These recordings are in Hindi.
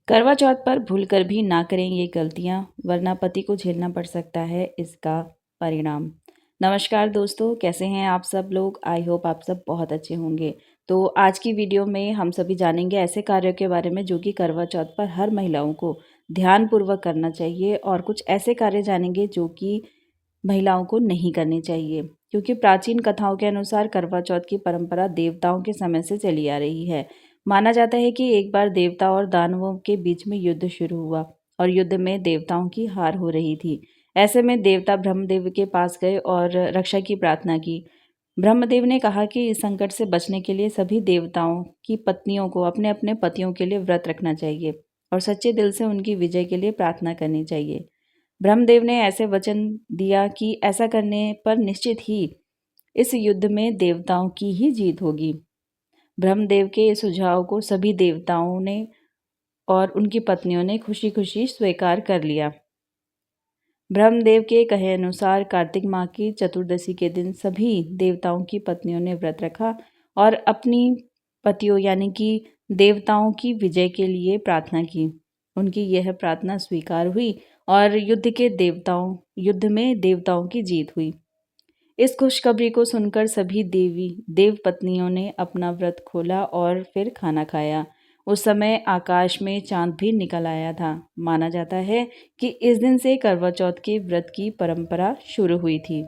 करवा चौथ पर भूलकर भी ना करें ये गलतियां, वरना पति को झेलना पड़ सकता है इसका परिणाम। नमस्कार दोस्तों, कैसे हैं आप सब लोग? आई होप आप सब बहुत अच्छे होंगे। तो आज की वीडियो में हम सभी जानेंगे ऐसे कार्यों के बारे में जो कि करवा चौथ पर हर महिलाओं को ध्यानपूर्वक करना चाहिए, और कुछ ऐसे कार्य जानेंगे जो कि महिलाओं को नहीं करने चाहिए, क्योंकि प्राचीन कथाओं के अनुसार करवा चौथ की परंपरा देवताओं के समय से चली आ रही है। माना जाता है कि एक बार देवता और दानवों के बीच में युद्ध शुरू हुआ और युद्ध में देवताओं की हार हो रही थी। ऐसे में देवता ब्रह्मदेव के पास गए और रक्षा की प्रार्थना की। ब्रह्मदेव ने कहा कि इस संकट से बचने के लिए सभी देवताओं की पत्नियों को अपने अपने पतियों के लिए व्रत रखना चाहिए और सच्चे दिल से उनकी विजय के लिए प्रार्थना करनी चाहिए। ब्रह्मदेव ने ऐसे वचन दिया कि ऐसा करने पर निश्चित ही इस युद्ध में देवताओं की ही जीत होगी। ब्रह्मदेव के इस सुझाव को सभी देवताओं ने और उनकी पत्नियों ने खुशी खुशी स्वीकार कर लिया। ब्रह्मदेव के कहे अनुसार कार्तिक माह की चतुर्दशी के दिन सभी देवताओं की पत्नियों ने व्रत रखा और अपनी पतियों यानी कि देवताओं की विजय के लिए प्रार्थना की। उनकी यह प्रार्थना स्वीकार हुई और युद्ध में देवताओं की जीत हुई। इस खुशखबरी को सुनकर सभी देव पत्नियों ने अपना व्रत खोला और फिर खाना खाया। उस समय आकाश में चांद भी निकल आया था। माना जाता है कि इस दिन से करवा चौथ के व्रत की परंपरा शुरू हुई थी।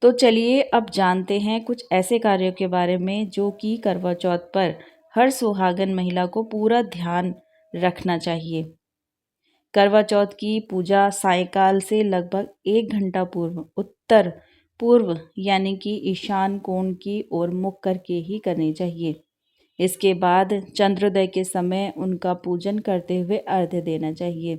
तो चलिए अब जानते हैं कुछ ऐसे कार्यों के बारे में जो कि करवा चौथ पर हर सुहागन महिला को पूरा ध्यान रखना चाहिए। करवा चौथ की पूजा सायंकाल से लगभग 1 घंटा पूर्व उत्तर पूर्व यानी कि ईशान कोण की ओर मुख करके ही करनी चाहिए। इसके बाद चंद्रोदय के समय उनका पूजन करते हुए अर्घ्य देना चाहिए।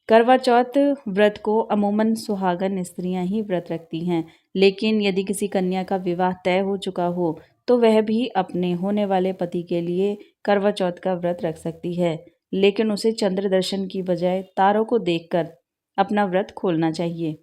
करवा चौथ व्रत को अमूमन सुहागन स्त्रियां ही व्रत रखती हैं, लेकिन यदि किसी कन्या का विवाह तय हो चुका हो तो वह भी अपने होने वाले पति के लिए करवा चौथ का व्रत रख सकती है, लेकिन उसे चंद्र दर्शन की बजाय तारों को देखकर अपना व्रत खोलना चाहिए।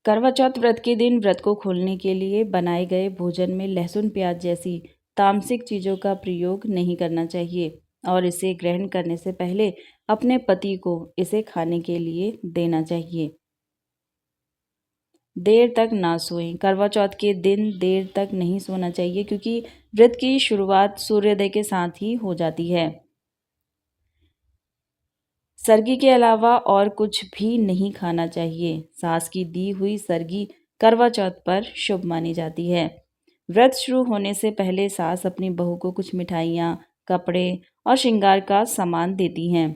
करवा चौथ व्रत के दिन व्रत को खोलने के लिए बनाए गए भोजन में लहसुन प्याज जैसी तामसिक चीज़ों का प्रयोग नहीं करना चाहिए और इसे ग्रहण करने से पहले अपने पति को इसे खाने के लिए देना चाहिए। देर तक ना सोएं। करवा चौथ के दिन देर तक नहीं सोना चाहिए, क्योंकि व्रत की शुरुआत सूर्योदय के साथ ही हो जाती है। सरगी के अलावा और कुछ भी नहीं खाना चाहिए। सास की दी हुई सरगी करवा चौथ पर शुभ मानी जाती है। व्रत शुरू होने से पहले सास अपनी बहू को कुछ मिठाइयाँ, कपड़े और श्रृंगार का सामान देती हैं।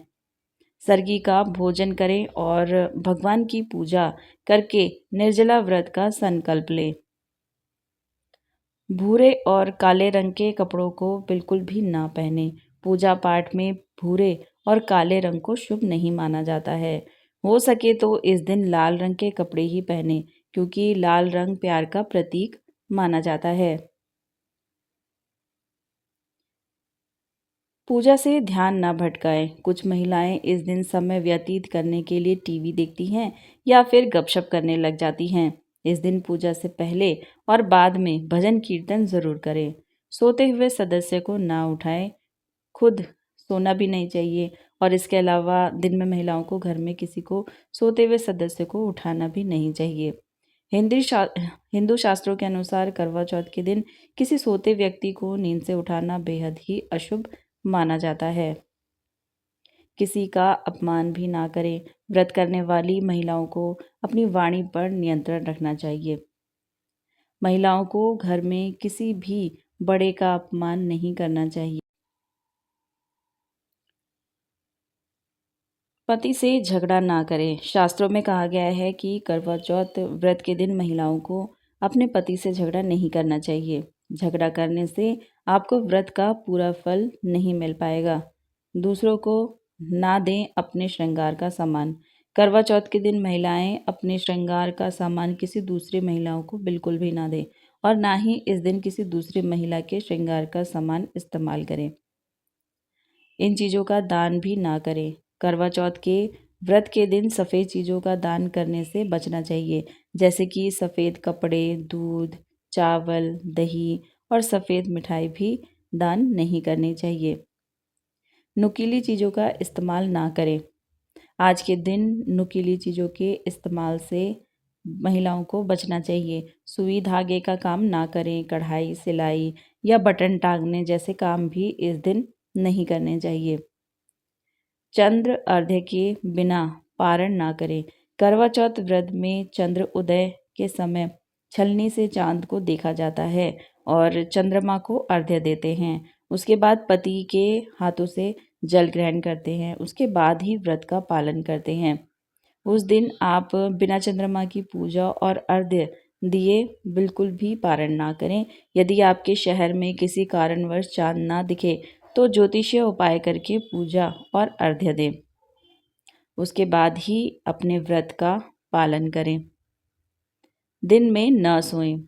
सरगी का भोजन करें और भगवान की पूजा करके निर्जला व्रत का संकल्प लें। भूरे और काले रंग के कपड़ों को बिल्कुल भी ना पहने। पूजा पाठ में भूरे और काले रंग को शुभ नहीं माना जाता है। हो सके तो इस दिन लाल रंग के कपड़े ही पहने, क्योंकि लाल रंग प्यार का प्रतीक माना जाता है। पूजा से ध्यान न भटकाएं। कुछ महिलाएं इस दिन समय व्यतीत करने के लिए टीवी देखती हैं या फिर गपशप करने लग जाती हैं। इस दिन पूजा से पहले और बाद में भजन कीर्तन जरूर करें। सोते हुए सदस्य को ना उठाएं। खुद सोना भी नहीं चाहिए, और इसके अलावा दिन में महिलाओं को घर में किसी को सोते हुए सदस्य को उठाना भी नहीं चाहिए। हिंदू शास्त्रों के अनुसार करवा चौथ के दिन किसी सोते व्यक्ति को नींद से उठाना बेहद ही अशुभ माना जाता है। किसी का अपमान भी ना करें। व्रत करने वाली महिलाओं को अपनी वाणी पर नियंत्रण रखना चाहिए। महिलाओं को घर में किसी भी बड़े का अपमान नहीं करना चाहिए। पति से झगड़ा ना करें। शास्त्रों में कहा गया है कि करवा चौथ व्रत के दिन महिलाओं को अपने पति से झगड़ा नहीं करना चाहिए। झगड़ा करने से आपको व्रत का पूरा फल नहीं मिल पाएगा। दूसरों को ना दें अपने श्रृंगार का सामान। करवा चौथ के दिन महिलाएं अपने श्रृंगार का सामान किसी दूसरी महिलाओं को बिल्कुल भी ना दें, और ना ही इस दिन किसी दूसरी महिला के श्रृंगार का सामान इस्तेमाल करें। इन चीज़ों का दान भी ना करें। करवा चौथ के व्रत के दिन सफ़ेद चीज़ों का दान करने से बचना चाहिए, जैसे कि सफ़ेद कपड़े, दूध, चावल, दही और सफ़ेद मिठाई भी दान नहीं करनी चाहिए। नुकीली चीज़ों का इस्तेमाल ना करें। आज के दिन नुकीली चीज़ों के इस्तेमाल से महिलाओं को बचना चाहिए। सुई धागे का काम ना करें। कढ़ाई, सिलाई या बटन टाँगने जैसे काम भी इस दिन नहीं करने चाहिए। चंद्र अर्घ्य के बिना पारण ना करें। करवा चौथ व्रत में चंद्र उदय के समय छलनी से चांद को देखा जाता है और चंद्रमा को अर्घ्य देते हैं। उसके बाद पति के हाथों से जल ग्रहण करते हैं। उसके बाद ही व्रत का पालन करते हैं। उस दिन आप बिना चंद्रमा की पूजा और अर्घ्य दिए बिल्कुल भी पारण ना करें। यदि आपके शहर में किसी कारणवश चांद ना दिखे तो ज्योतिषीय उपाय करके पूजा और अर्घ्य दें। उसके बाद ही अपने व्रत का पालन करें। दिन में न सोएं।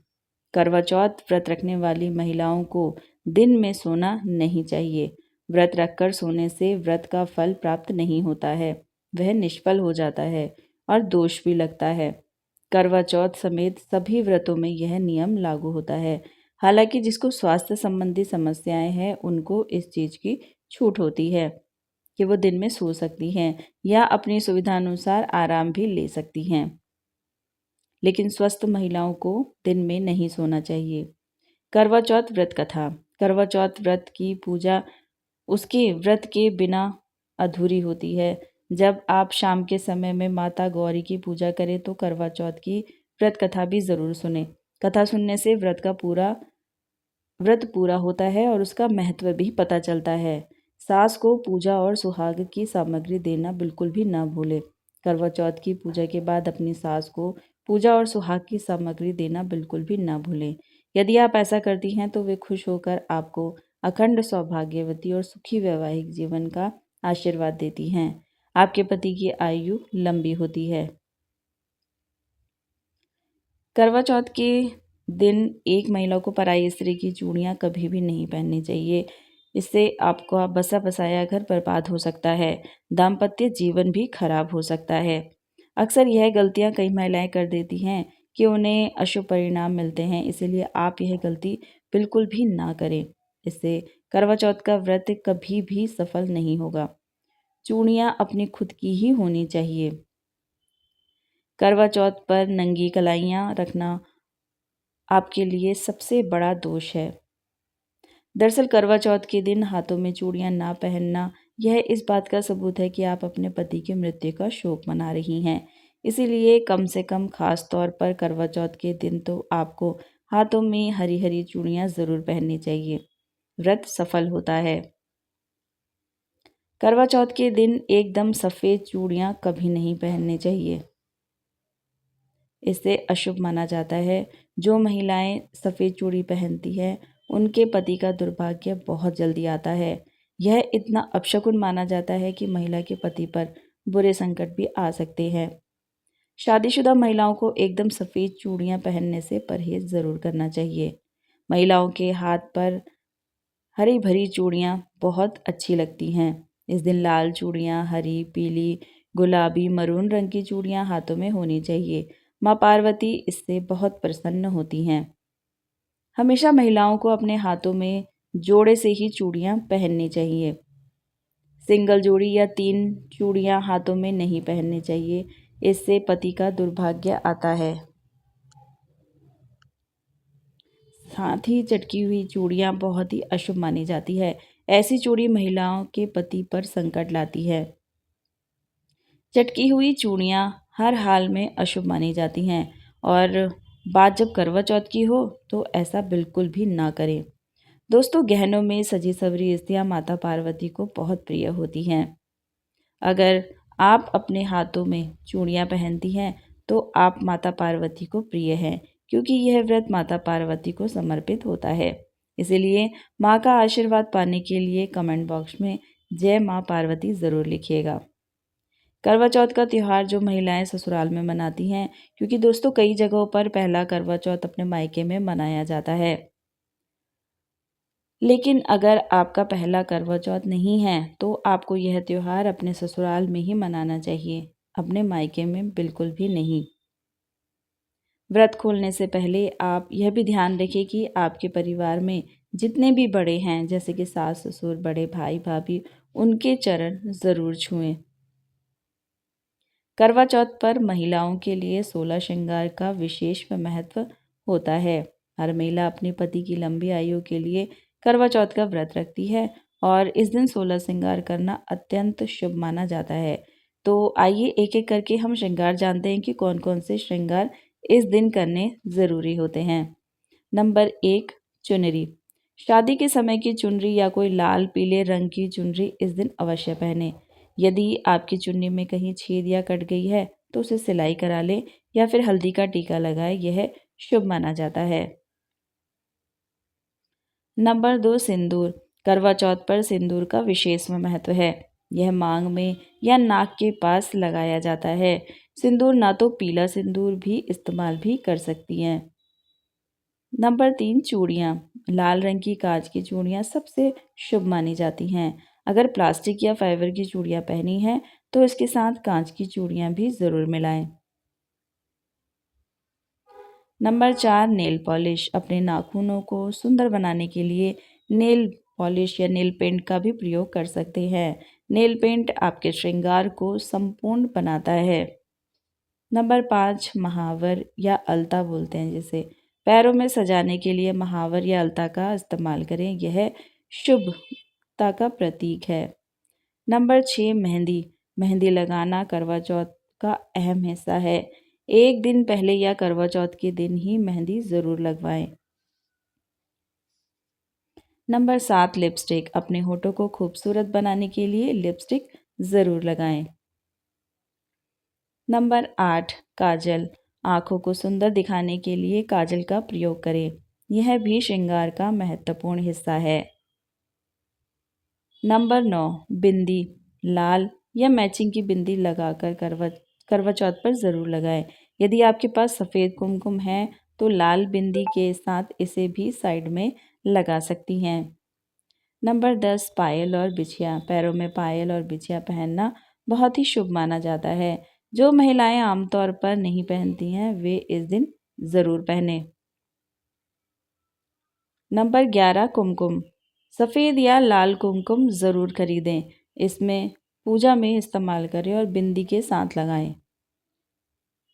करवा चौथ व्रत रखने वाली महिलाओं को दिन में सोना नहीं चाहिए। व्रत रखकर सोने से व्रत का फल प्राप्त नहीं होता है, वह निष्फल हो जाता है और दोष भी लगता है। करवा चौथ समेत सभी व्रतों में यह नियम लागू होता है। हालांकि जिसको स्वास्थ्य संबंधी समस्याएं हैं उनको इस चीज़ की छूट होती है कि वो दिन में सो सकती हैं या अपनी सुविधानुसार आराम भी ले सकती हैं, लेकिन स्वस्थ महिलाओं को दिन में नहीं सोना चाहिए। करवा चौथ व्रत कथा। करवा चौथ व्रत की पूजा उसके व्रत के बिना अधूरी होती है। जब आप शाम के समय में माता गौरी की पूजा करें तो करवा चौथ की व्रत कथा भी ज़रूर सुने। कथा सुनने से व्रत पूरा होता है और उसका महत्व भी पता चलता है। सास को पूजा और सुहाग की सामग्री देना बिल्कुल भी ना भूलें। करवा चौथ की पूजा के बाद अपनी सास को पूजा और सुहाग की सामग्री देना बिल्कुल भी ना भूलें। यदि आप ऐसा करती हैं तो वे खुश होकर आपको अखंड सौभाग्यवती और सुखी वैवाहिक जीवन का आशीर्वाद देती हैं। आपके पति की आयु लंबी होती है। करवा चौथ के दिन एक महिला को पराई स्त्री की चूड़ियाँ कभी भी नहीं पहननी चाहिए। इससे आपका बसा बसाया घर बर्बाद हो सकता है, दाम्पत्य जीवन भी खराब हो सकता है। अक्सर यह गलतियां कई महिलाएं कर देती हैं कि उन्हें अशुभ परिणाम मिलते हैं, इसीलिए आप यह गलती बिल्कुल भी ना करें। इससे करवा चौथ का व्रत कभी भी सफल नहीं होगा। चूड़ियाँ अपनी खुद की ही होनी चाहिए। करवा चौथ पर नंगी कलाइयाँ रखना आपके लिए सबसे बड़ा दोष है। दरअसल करवा चौथ के दिन हाथों में चूड़ियां ना पहनना यह इस बात का सबूत है कि आप अपने पति की मृत्यु का शोक मना रही हैं। इसीलिए कम से कम खास तौर पर करवा चौथ के दिन तो आपको हाथों में हरी हरी चूड़ियां ज़रूर पहननी चाहिए। व्रत सफल होता है। करवा चौथ के दिन एकदम सफ़ेद चूड़ियां कभी नहीं पहननी चाहिए, इससे अशुभ माना जाता है। जो महिलाएं सफ़ेद चूड़ी पहनती हैं उनके पति का दुर्भाग्य बहुत जल्दी आता है। यह इतना अपशकुन माना जाता है कि महिला के पति पर बुरे संकट भी आ सकते हैं। शादीशुदा महिलाओं को एकदम सफ़ेद चूड़ियां पहनने से परहेज ज़रूर करना चाहिए। महिलाओं के हाथ पर हरी भरी चूड़ियाँ बहुत अच्छी लगती हैं। इस दिन लाल चूड़ियाँ, हरी, पीली, गुलाबी, मरून रंग की चूड़ियाँ हाथों में होनी चाहिए। माँ पार्वती इससे बहुत प्रसन्न होती हैं। हमेशा महिलाओं को अपने हाथों में जोड़े से ही चूड़ियाँ पहननी चाहिए। सिंगल जोड़ी या 3 चूड़ियाँ हाथों में नहीं पहननी चाहिए, इससे पति का दुर्भाग्य आता है। साथ ही चटकी हुई चूड़ियाँ बहुत ही अशुभ मानी जाती है। ऐसी चूड़ी महिलाओं के पति पर संकट लाती है। चटकी हुई चूड़ियाँ हर हाल में अशुभ मानी जाती हैं और बात जब करवा चौथ की हो तो ऐसा बिल्कुल भी ना करें। दोस्तों, गहनों में सजी सवरी स्त्रियाँ माता पार्वती को बहुत प्रिय होती हैं। अगर आप अपने हाथों में चूड़ियाँ पहनती हैं तो आप माता पार्वती को प्रिय हैं, क्योंकि यह व्रत माता पार्वती को समर्पित होता है। इसीलिए माँ का आशीर्वाद पाने के लिए कमेंट बॉक्स में जय माँ पार्वती ज़रूर लिखिएगा। करवा चौथ का त्यौहार जो महिलाएं ससुराल में मनाती हैं, क्योंकि दोस्तों कई जगहों पर पहला करवा चौथ अपने मायके में मनाया जाता है, लेकिन अगर आपका पहला करवा चौथ नहीं है तो आपको यह त्यौहार अपने ससुराल में ही मनाना चाहिए, अपने मायके में बिल्कुल भी नहीं। व्रत खोलने से पहले आप यह भी ध्यान रखें कि आपके परिवार में जितने भी बड़े हैं, जैसे कि सास ससुर, बड़े भाई भाभी, उनके चरण ज़रूर छुएं। करवा चौथ पर महिलाओं के लिए 16 श्रृंगार का विशेष महत्व होता है। हर महिला अपने पति की लंबी आयु के लिए करवा चौथ का व्रत रखती है और इस दिन 16 श्रृंगार करना अत्यंत शुभ माना जाता है। तो आइए एक एक करके हम श्रृंगार जानते हैं कि कौन कौन से श्रृंगार इस दिन करने ज़रूरी होते हैं। नंबर 1, चुनरी। शादी के समय की चुनरी या कोई लाल पीले रंग की चुनरी इस दिन अवश्य पहने। यदि आपकी चुन्नी में कहीं छेद या कट गई है तो उसे सिलाई करा लें या फिर हल्दी का टीका लगाएं, यह शुभ माना जाता है। नंबर 2, सिंदूर। करवा चौथ पर सिंदूर का विशेष महत्व है। यह मांग में या नाक के पास लगाया जाता है। सिंदूर ना तो पीला सिंदूर भी इस्तेमाल भी कर सकती हैं। नंबर 3, चूड़ियाँ। लाल रंग की कांच की चूड़ियाँ सबसे शुभ मानी जाती हैं। अगर प्लास्टिक या फाइबर की चूड़ियाँ पहनी हैं तो इसके साथ कांच की चूड़ियाँ भी ज़रूर मिलाएं। Number 4, nail polish. अपने नाखूनों को सुंदर बनाने के लिए नेल पॉलिश या नेल पेंट का भी प्रयोग कर सकते हैं। नेल पेंट आपके श्रृंगार को संपूर्ण बनाता है। नंबर 5, महावर या अलता बोलते हैं जिसे। पैरों में सजाने के लिए महावर या अलता का इस्तेमाल करें, यह शुभता का प्रतीक है। नंबर 6, मेहंदी। मेहंदी लगाना करवा चौथ का अहम हिस्सा है। एक दिन पहले या करवा चौथ के दिन ही मेहंदी ज़रूर लगवाएं। Number 7, lipstick. अपने होठों को खूबसूरत बनाने के लिए लिपस्टिक ज़रूर लगाएं। नंबर 8, काजल। आँखों को सुंदर दिखाने के लिए काजल का प्रयोग करें। यह भी श्रृंगार का महत्वपूर्ण हिस्सा है। नंबर 9, बिंदी। लाल या मैचिंग की बिंदी लगाकर करवा चौथ पर ज़रूर लगाएं। यदि आपके पास सफ़ेद कुमकुम है तो लाल बिंदी के साथ इसे भी साइड में लगा सकती हैं। नंबर 10, पायल और बिछिया। पैरों में पायल और बिछिया पहनना बहुत ही शुभ माना जाता है। जो महिलाएं आमतौर पर नहीं पहनती हैं वे इस दिन ज़रूर पहने। नंबर 11, कुमकुम। सफ़ेद या लाल कुमकुम ज़रूर खरीदें। इसमें पूजा में इस्तेमाल करें और बिंदी के साथ लगाएं।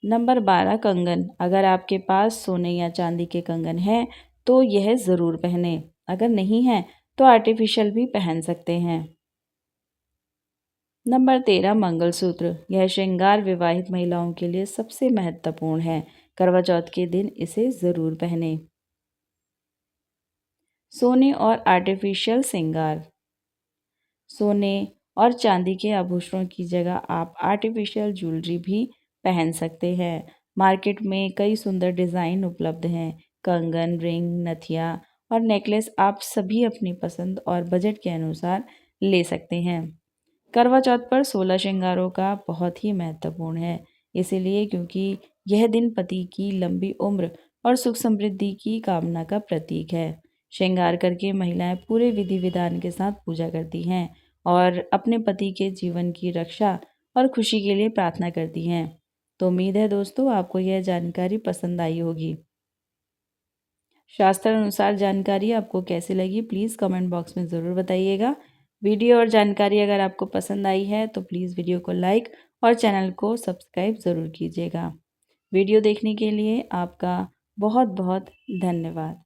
नंबर 12, कंगन। अगर आपके पास सोने या चांदी के कंगन हैं तो यह ज़रूर पहने। अगर नहीं है तो आर्टिफिशियल भी पहन सकते हैं। नंबर 13, मंगलसूत्र। यह श्रृंगार विवाहित महिलाओं के लिए सबसे महत्वपूर्ण है। करवा चौथ के दिन इसे ज़रूर पहने। सोने और आर्टिफिशियल श्रृंगार। सोने और चांदी के आभूषणों की जगह आप आर्टिफिशियल ज्वेलरी भी पहन सकते हैं। मार्केट में कई सुंदर डिज़ाइन उपलब्ध हैं। कंगन, रिंग, नथिया और नेकलेस आप सभी अपनी पसंद और बजट के अनुसार ले सकते हैं। करवा चौथ पर 16 श्रृंगारों का बहुत ही महत्वपूर्ण है, इसीलिए क्योंकि यह दिन पति की लंबी उम्र और सुख समृद्धि की कामना का प्रतीक है। श्रृंगार करके महिलाएं पूरे विधि विधान के साथ पूजा करती हैं और अपने पति के जीवन की रक्षा और खुशी के लिए प्रार्थना करती हैं। तो उम्मीद है दोस्तों आपको यह जानकारी पसंद आई होगी। शास्त्र अनुसार जानकारी आपको कैसी लगी प्लीज़ कमेंट बॉक्स में ज़रूर बताइएगा। वीडियो और जानकारी अगर आपको पसंद आई है तो प्लीज़ वीडियो को लाइक और चैनल को सब्सक्राइब ज़रूर कीजिएगा। वीडियो देखने के लिए आपका बहुत बहुत धन्यवाद।